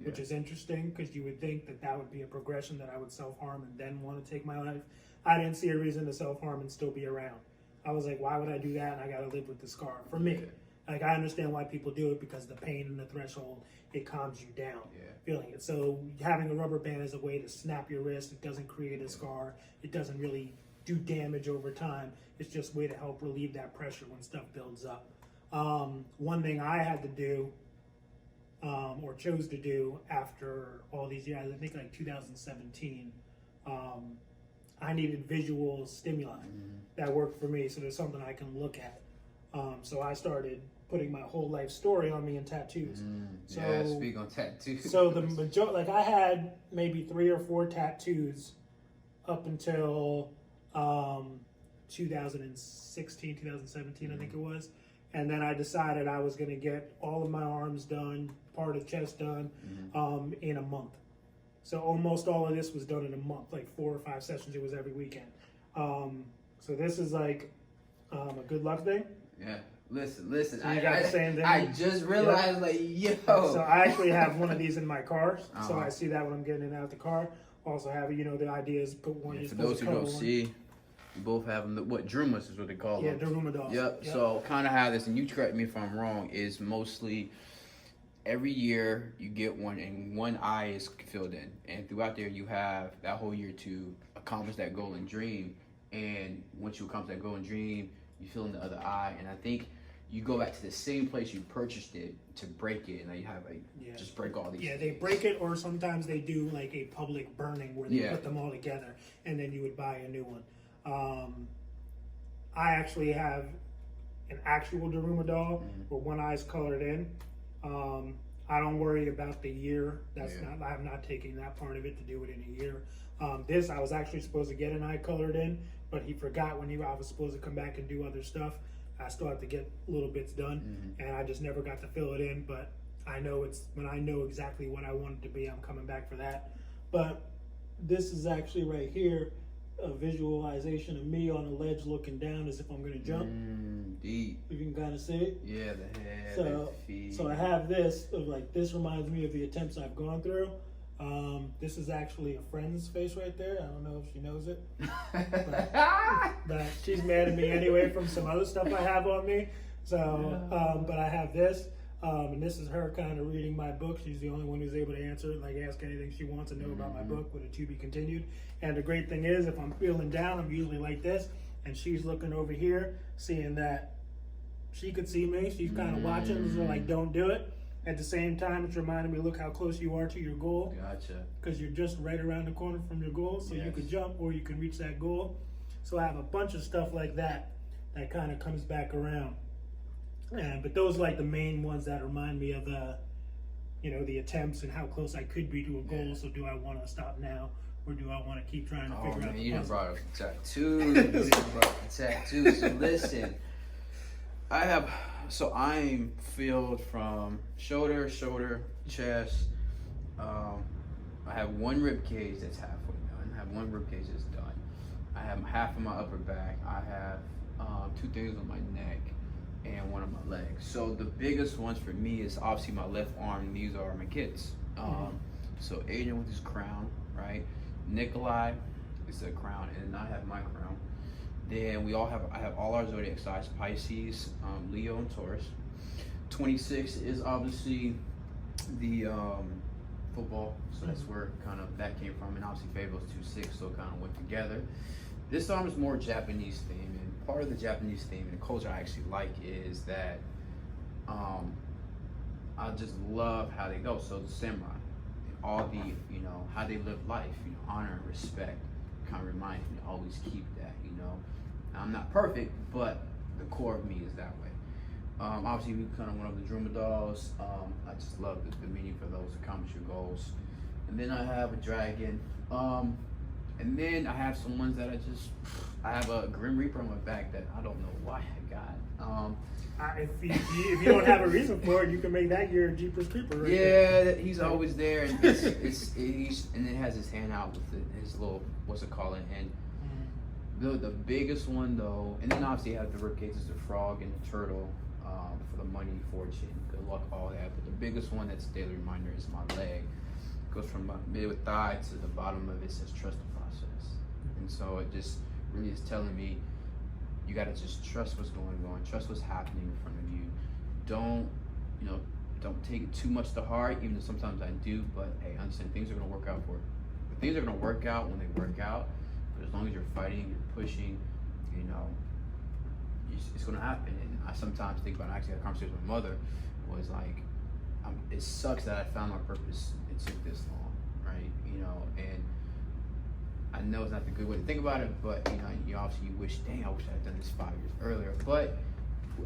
which is interesting because you would think that that would be a progression, that I would self-harm and then want to take my life. I didn't see a reason to self-harm and still be around. I was like, why would I do that? And I got to live with the scar. For me, like, I understand why people do it because the pain and the threshold, it calms you down, feeling it. So having a rubber band is a way to snap your wrist. It doesn't create a scar. It doesn't really do damage over time. It's just a way to help relieve that pressure when stuff builds up. One thing I had to do, or chose to do after all these years, I think like 2017, I needed visual stimuli that worked for me, so there's something I can look at. So I started putting my whole life story on me in tattoos. So speak on tattoos. So the majority, like I had maybe 3 or 4 tattoos up until 2016, 2017, I think it was. And then I decided I was going to get all of my arms done, part of the chest done, in a month. So almost all of this was done in a month, like 4 or 5 sessions. It was every weekend. So this is like a good luck thing. Yeah. Listen. So you got the same thing? I just realized, like, yo. So I actually have one of these in my car. So I see that when I'm getting in and out of the car. Also have, the idea is put one. For those who don't see, we both have them. What Drumas is what they call them. Yeah, Daruma dolls. Yep. So kind of how this, and you correct me if I'm wrong, is mostly every year you get one, and one eye is filled in, and throughout there you have that whole year to accomplish that goal and dream. And once you accomplish that goal and dream, you fill in the other eye, and I think you go back to the same place you purchased it to break it, and then you have just break all these. Yeah, they break it, or sometimes they do like a public burning where they put them all together, and then you would buy a new one. I actually have an actual Daruma doll where one eye's colored in. I don't worry about the year. I'm not taking that part of it to do it in a year. This, I was actually supposed to get an eye colored in, but he forgot when I was supposed to come back and do other stuff. I still have to get little bits done, and I just never got to fill it in. But I know when I know exactly what I want it to be, I'm coming back for that. But this is actually right here, a visualization of me on a ledge looking down as if I'm going to jump. Deep. You can kind of see it. Yeah, the head, So, the feet. so I have this of like, this reminds me of the attempts I've gone through. This is actually a friend's face right there. I don't know if she knows it, but she's mad at me anyway from some other stuff I have on me. So, but I have this, and this is her kind of reading my book. She's the only one who's able to answer it, like ask anything she wants to know about my book with a to be continued. And the great thing is, if I'm feeling down, I'm usually like this, and she's looking over here, seeing that she could see me. She's kind of watching, so like, don't do it. At the same time, it's reminding me, look how close you are to your goal. Gotcha. Because you're just right around the corner from your goal, so you could jump or you can reach that goal. So I have a bunch of stuff like that kind of comes back around. But those are like the main ones that remind me of the attempts and how close I could be to a goal. So do I want to stop now, or do I want to keep trying to figure out the you done puzzle? brought up the tattoos. So listen, I'm filled from shoulder, chest. I have one rib cage that's halfway done. I have one rib cage that's done. I have half of my upper back. I have 2 things on my neck and one on my legs. So the biggest ones for me is obviously my left arm. These are my kids. So Adrian with his crown, right? Nikolai is a crown, and I have my crown. Then I have all our zodiac signs: Pisces, Leo, and Taurus. 26 is obviously the football, so that's where kind of that came from, and obviously Fable's 2-6, so it kind of went together. This arm is more Japanese theme, and part of the Japanese theme and the culture I actually like is that I just love how they go. So the samurai, and all the how they live life, honor and respect, kind of reminds me to always keep that. I'm not perfect, but the core of me is that way. Obviously, we kind of went over the Druma dolls. I just love the meaning for those, accomplish your goals. And then I have a dragon. And then I have some ones that I have a Grim Reaper on my back that I don't know why I got. If you don't have a reason for it, you can make that your Jeepers Creeper. Right there. He's always there, and and it has his hand out with his little what's it called, and the biggest one though, and then obviously you have the ribcage, the frog and the turtle for the money, fortune, good luck, all that. But the biggest one that's a daily reminder is my leg. It goes from my mid thigh to the bottom of it, says trust the process, and so it just really is telling me. You gotta just trust what's going on, trust what's happening in front of you. Don't take it too much to heart, even though sometimes I do, but hey, understand things are gonna work out for it. Things are gonna work out when they work out, but as long as you're fighting, you're pushing, it's gonna happen. And I sometimes think about, I actually had a conversation with my mother, was like, it sucks that I found my purpose, it took this long, right? And I know it's not the good way to think about it, but you obviously wish, dang, I wish I had done this 5 years earlier. But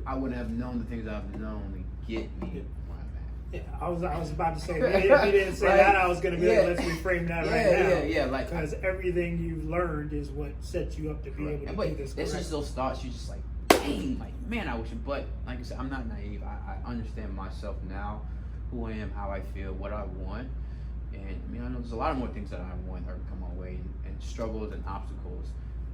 I wouldn't have known the things I've known to get me where I'm at. Yeah, I was about to say, if you didn't say that, I was going to be like, let's reframe that right now. Because everything you've learned is what sets you up to be able to do this. It's just those thoughts, you just like, dang, like, man, I wish it. But like I said, I'm not naive. I understand myself now, who I am, how I feel, what I want. And I know there's a lot of more things that I want that are come my way, and struggles and obstacles.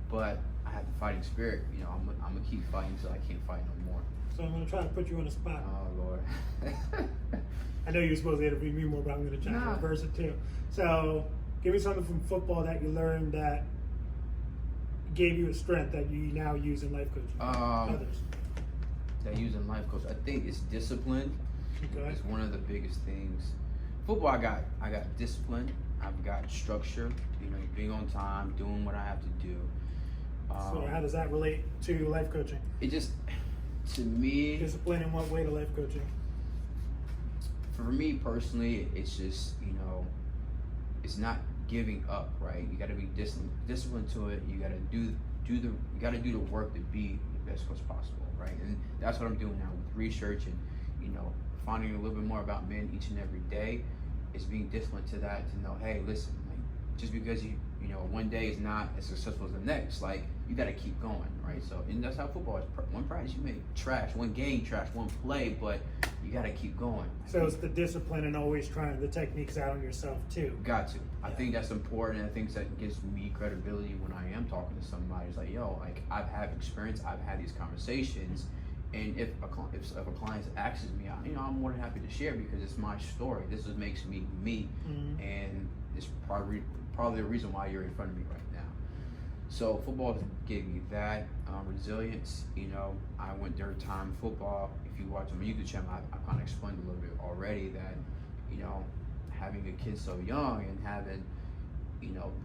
But I have the fighting spirit. I'm gonna keep fighting until I can't fight no more. So I'm gonna try to put you on the spot. Oh Lord. I know you're supposed to interview me more, but I'm gonna try to reverse it too. So give me something from football that you learned that gave you a strength that you now use in life coaching. Others. That I use in life coach. I think it's discipline. Okay. It's one of the biggest things. Football, I got discipline. I've got structure. Being on time, doing what I have to do. So how does that relate to life coaching? It just, to me, discipline in what way to life coaching? For me personally, it's just it's not giving up, right? You got to be disciplined to it. You got to do the work to be the best coach possible, right? And that's what I'm doing now with research and finding a little bit more about men each and every day. Is being disciplined to that, to know, hey, listen, like, just because you one day is not as successful as the next, like, you got to keep going, right? So, and that's how football is. One practice you may trash, one game trash, one play, but you got to keep going. So it's the discipline and always trying the techniques out on yourself too. Got to. I think that's important. I think that gives me credibility when I am talking to somebody. It's like, yo, like, I've had experience, I've had these conversations. And if a client asks me, I'm more than happy to share because it's my story. This is what makes me me, and it's probably the reason why you're in front of me right now. So football gave me that resilience. I went third time football. If you watch on my YouTube channel, I kind of explained a little bit already that having a kid so young and having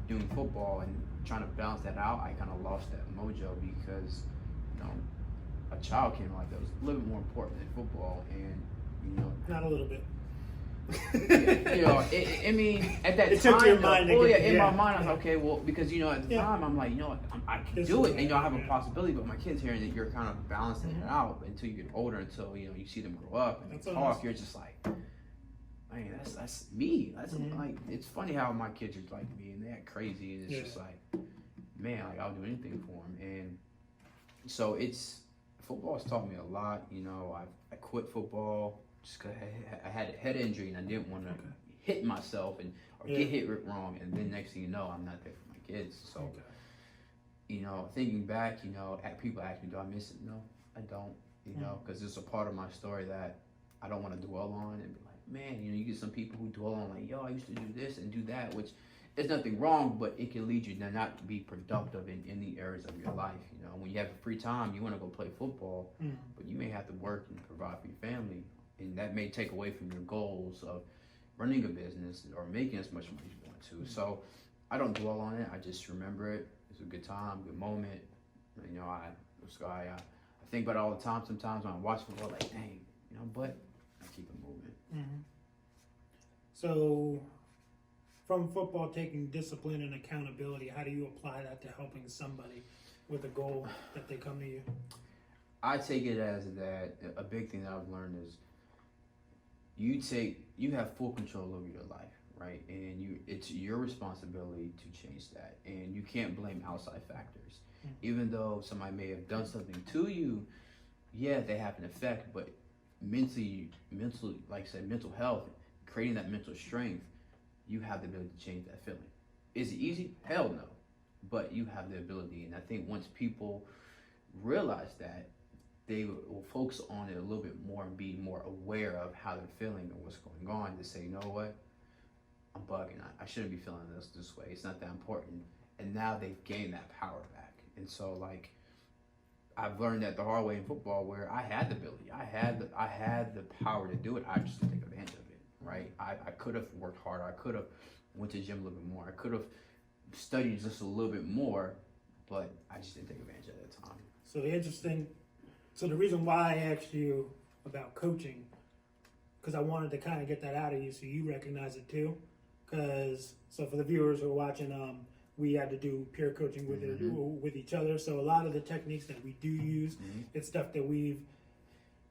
doing football and trying to balance that out, I kind of lost that mojo because a child came like that was a little bit more important than football, and not a little bit. I mean, at that it time, took your mind in my mind, I was like, okay, well, because at the time, I'm like, I can do it, and I have a possibility. But my kids hearing that you're kind of balancing it out until you get older, until you see them grow up and they talk. You're just like, man, that's me. That's like, it's funny how my kids are like me, and they act crazy, and it's just like, man, like I'll do anything for them, and so football has taught me a lot. I quit football just because I had a head injury and I didn't want to hit myself or get hit wrong. And then next thing you know, I'm not there for my kids. So, thinking back, people ask me, do I miss it? No, I don't. Because it's a part of my story that I don't want to dwell on and be like, man, you get some people who dwell on like, yo, I used to do this and do that, which there's nothing wrong, but it can lead you to not be productive in the areas of your life. When you have free time, you want to go play football, but you may have to work and provide for your family, and that may take away from your goals of running a business or making as much money as you want to. So I don't dwell on it. I just remember it. It's a good time, good moment. I think about it all the time. Sometimes when I watch football, like, dang, but I keep it moving. So, from football, taking discipline and accountability, how do you apply that to helping somebody with a goal that they come to you? I take it as that a big thing that I've learned is you have full control over your life, right? And it's your responsibility to change that, and you can't blame outside factors. Even though somebody may have done something to you, yeah, they have an effect, but mentally, like I said, mental health, creating that mental strength, you have the ability to change that feeling. Is it easy? Hell no. But you have the ability, and I think once people realize that, they will focus on it a little bit more and be more aware of how they're feeling and what's going on, to say, you know what, I'm bugging. I shouldn't be feeling this way. It's not that important. And now they've gained that power back. And so, like, I've learned that the hard way in football, where I had the ability, I had the power to do it. I just didn't take advantage of it, right? I could have worked harder. I could have went to the gym a little bit more. I could have studied just a little bit more, but I just didn't take advantage of it at the time. So the reason why I asked you about coaching, because I wanted to kind of get that out of you so you recognize it too. So for the viewers who are watching, we had to do peer coaching with each other. So a lot of the techniques that we do use, it's stuff that we've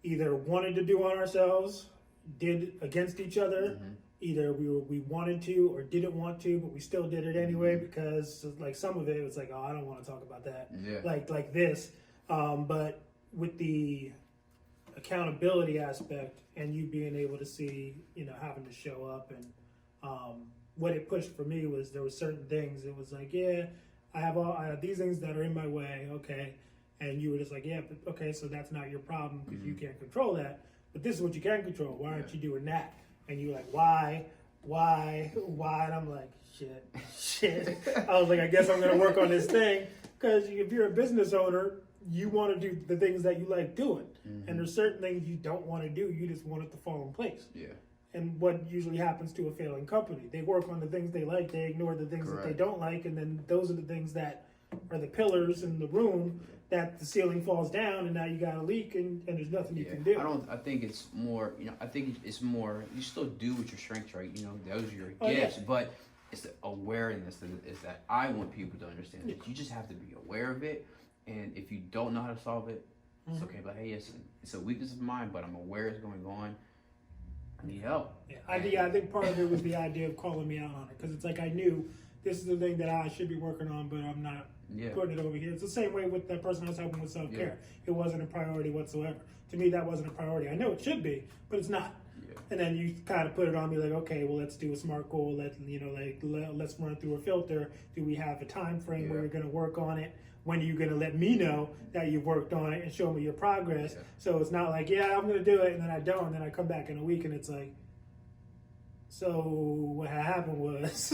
either wanted to do on ourselves, did against each other. Either we wanted to or didn't want to, but we still did it anyway, because like some of it was like, oh, I don't want to talk about that. Yeah. Like this. But with the accountability aspect and you being able to see, having to show up, and what it pushed for me was there were certain things. It was like, yeah, I have these things that are in my way, okay, and you were just like, yeah, but okay, so that's not your problem because you can't control that. But this is what you can control. Why aren't you doing that? And you're like, why? And I'm like, shit. I was like, I guess I'm gonna work on this thing, because if you're a business owner, you want to do the things that you like doing, and there's certain things you don't want to do. You just want it to fall in place. Yeah. And what usually happens to a failing company, they work on the things they like, they ignore the things that they don't like, and then those are the things that are the pillars in the room that the ceiling falls down, and now you got a leak, and there's nothing you can do. I think it's more, I think it's more, you still do with your strengths, right? Those are your gifts, but it's the awareness is that I want people to understand that you just have to be aware of it. And if you don't know how to solve it, it's okay. But hey, it's a weakness of mine, but I'm aware it's going on. I need help. Yeah, I think part of it was the idea of calling me out on it, because it's like I knew this is the thing that I should be working on, but I'm not putting it over here. It's the same way with that person I was helping with self-care. It wasn't a priority whatsoever. To me, that wasn't a priority. I know it should be, but it's not. Yeah. And then you kind of put it on me like, okay, well, let's do a SMART goal. Let's run through a filter. Do we have a time frame where you're going to work on it? When are you going to let me know that you've worked on it and show me your progress? Yeah. So it's not like, yeah, I'm going to do it, and then I don't, and then I come back in a week, and it's like, so what happened was,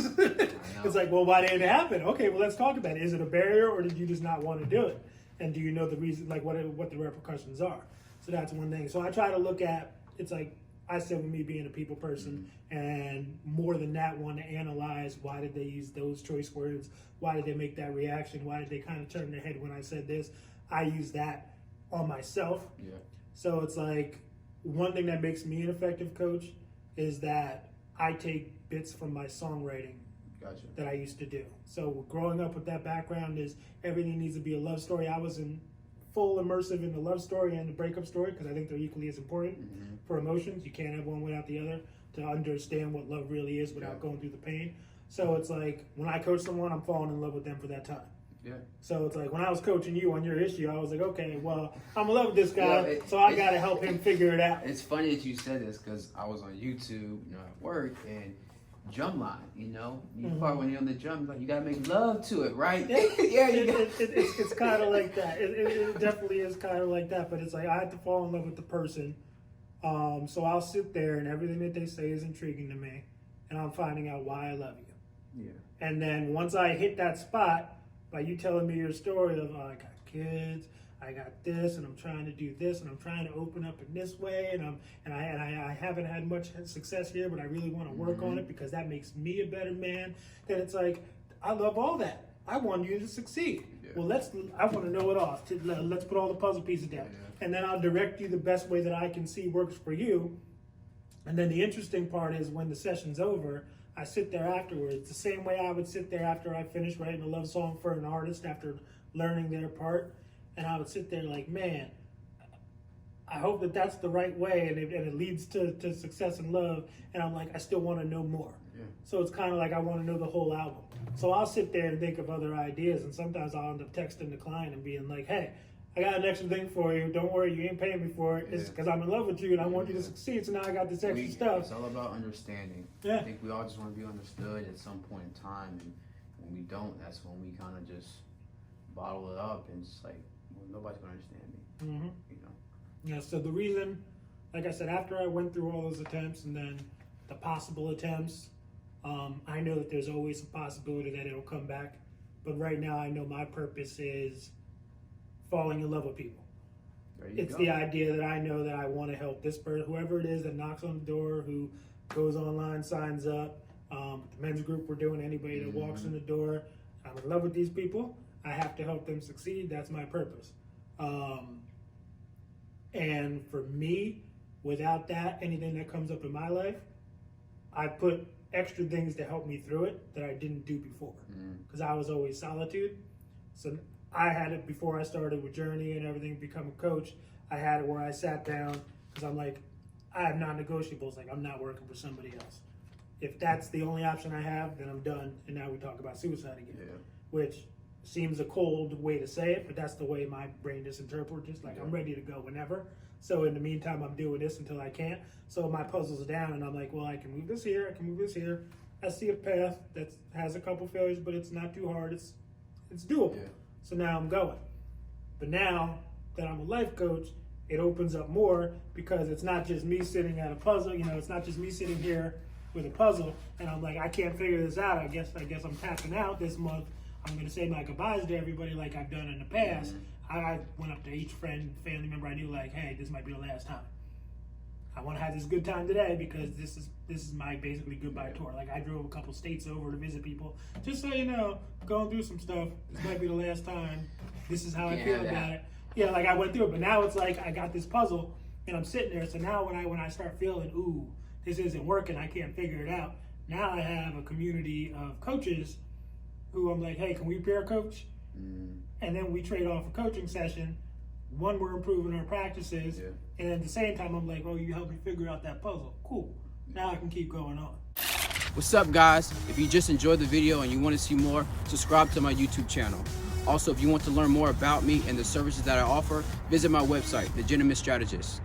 it's like, well, why didn't it happen? Okay, well, let's talk about it. Is it a barrier, or did you just not want to do it? And do you know the reason, like what the repercussions are? So that's one thing. So I try to look at, it's like, I said, with me being a people person, and more than that, want to analyze why did they use those choice words? Why did they make that reaction? Why did they kind of turn their head when I said this? I use that on myself. Yeah. So it's like, one thing that makes me an effective coach is that I take bits from my songwriting that I used to do. So growing up with that background is everything needs to be a love story. I was in full immersive in the love story and the breakup story, because I think they're equally as important for emotions. You can't have one without the other to understand what love really is without going through the pain. So it's like, when I coach someone, I'm falling in love with them for that time. Yeah. So it's like, when I was coaching you on your issue, I was like, okay, well, I'm in love with this guy, so I got to help him figure it out. It's funny that you said this, because I was on YouTube, at work, and drumline, part when you're on the drum, like, you gotta make love to it, right? It's kind of like that. It definitely is kind of like that. But it's like, I had to fall in love with the person. So I'll sit there, and everything that they say is intriguing to me, and I'm finding out why I love you. Yeah. And then once I hit that spot, by you telling me your story of, I got kids, I got this, and I'm trying to do this, and I'm trying to open up in this way, and I haven't had much success here, but I really want to work on it because that makes me a better man. Then it's like, I love all that. I want you to succeed. Yeah. Well, I want to know it all. Let's put all the puzzle pieces down, and then I'll direct you the best way that I can see works for you. And then the interesting part is, when the session's over, I sit there afterwards, the same way I would sit there after I finished writing a love song for an artist after learning their part. And I would sit there like, man, I hope that that's the right way, and it leads to success and love. And I'm like, I still want to know more. Yeah. So it's kind of like I want to know the whole album. So I'll sit there and think of other ideas, and sometimes I'll end up texting the client and being like, hey, I got an extra thing for you. Don't worry, you ain't paying me for it. It's because I'm in love with you and I want you to succeed. So now I got this extra stuff. It's all about understanding. Yeah. I think we all just want to be understood at some point in time, and when we don't, that's when we kind of just bottle it up and just like, well, nobody's gonna understand me. Mm-hmm. You know. Yeah. So the reason, like I said, after I went through all those attempts and then the possible attempts, I know that there's always a possibility that it'll come back. But right now, I know my purpose is falling in love with people. It's the idea that I know that I want to help this person, whoever it is that knocks on the door, who goes online, signs up, the men's group we're doing, anybody that walks in the door. I'm in love with these people. I have to help them succeed. That's my purpose. And for me, without that, anything that comes up in my life, I put extra things to help me through it that I didn't do before. Because I was always solitude. So I had it before I started with Journey and everything, become a coach. I had it where I sat down because I'm like, I have non-negotiables. Like, I'm not working for somebody else. If that's the only option I have, then I'm done. And now we talk about suicide again, which seems a cold way to say it, but that's the way my brain just interprets it. Like, I'm ready to go whenever. So in the meantime, I'm doing this until I can't. So my puzzle's down, and I'm like, well, I can move this here. I can move this here. I see a path that has a couple failures, but it's not too hard. It's doable. Yeah. So now I'm going. But now that I'm a life coach, it opens up more because it's not just me sitting at a puzzle. You know, it's not just me sitting here with a puzzle and I'm like, I can't figure this out. I guess I'm tapping out this month. I'm going to say my goodbyes to everybody like I've done in the past. I went up to each family member I knew like, hey, this might be the last time. I want to have this good time today because this is my basically goodbye tour. Like, I drove a couple states over to visit people. Just so you know, going through some stuff. This might be the last time. This is how I feel about it. Yeah, like I went through it, but now it's like I got this puzzle and I'm sitting there. So now when I start feeling, ooh, this isn't working, I can't figure it out. Now I have a community of coaches who I'm like, hey, can we pair coach? And then we trade off a coaching session. One, we're improving our practices, and at the same time, I'm like, oh, you helped me figure out that puzzle. Cool. Now I can keep going on. What's up, guys? If you just enjoyed the video and you want to see more, subscribe to my YouTube channel. Also, if you want to learn more about me and the services that I offer, visit my website, The Gentleman Strategist.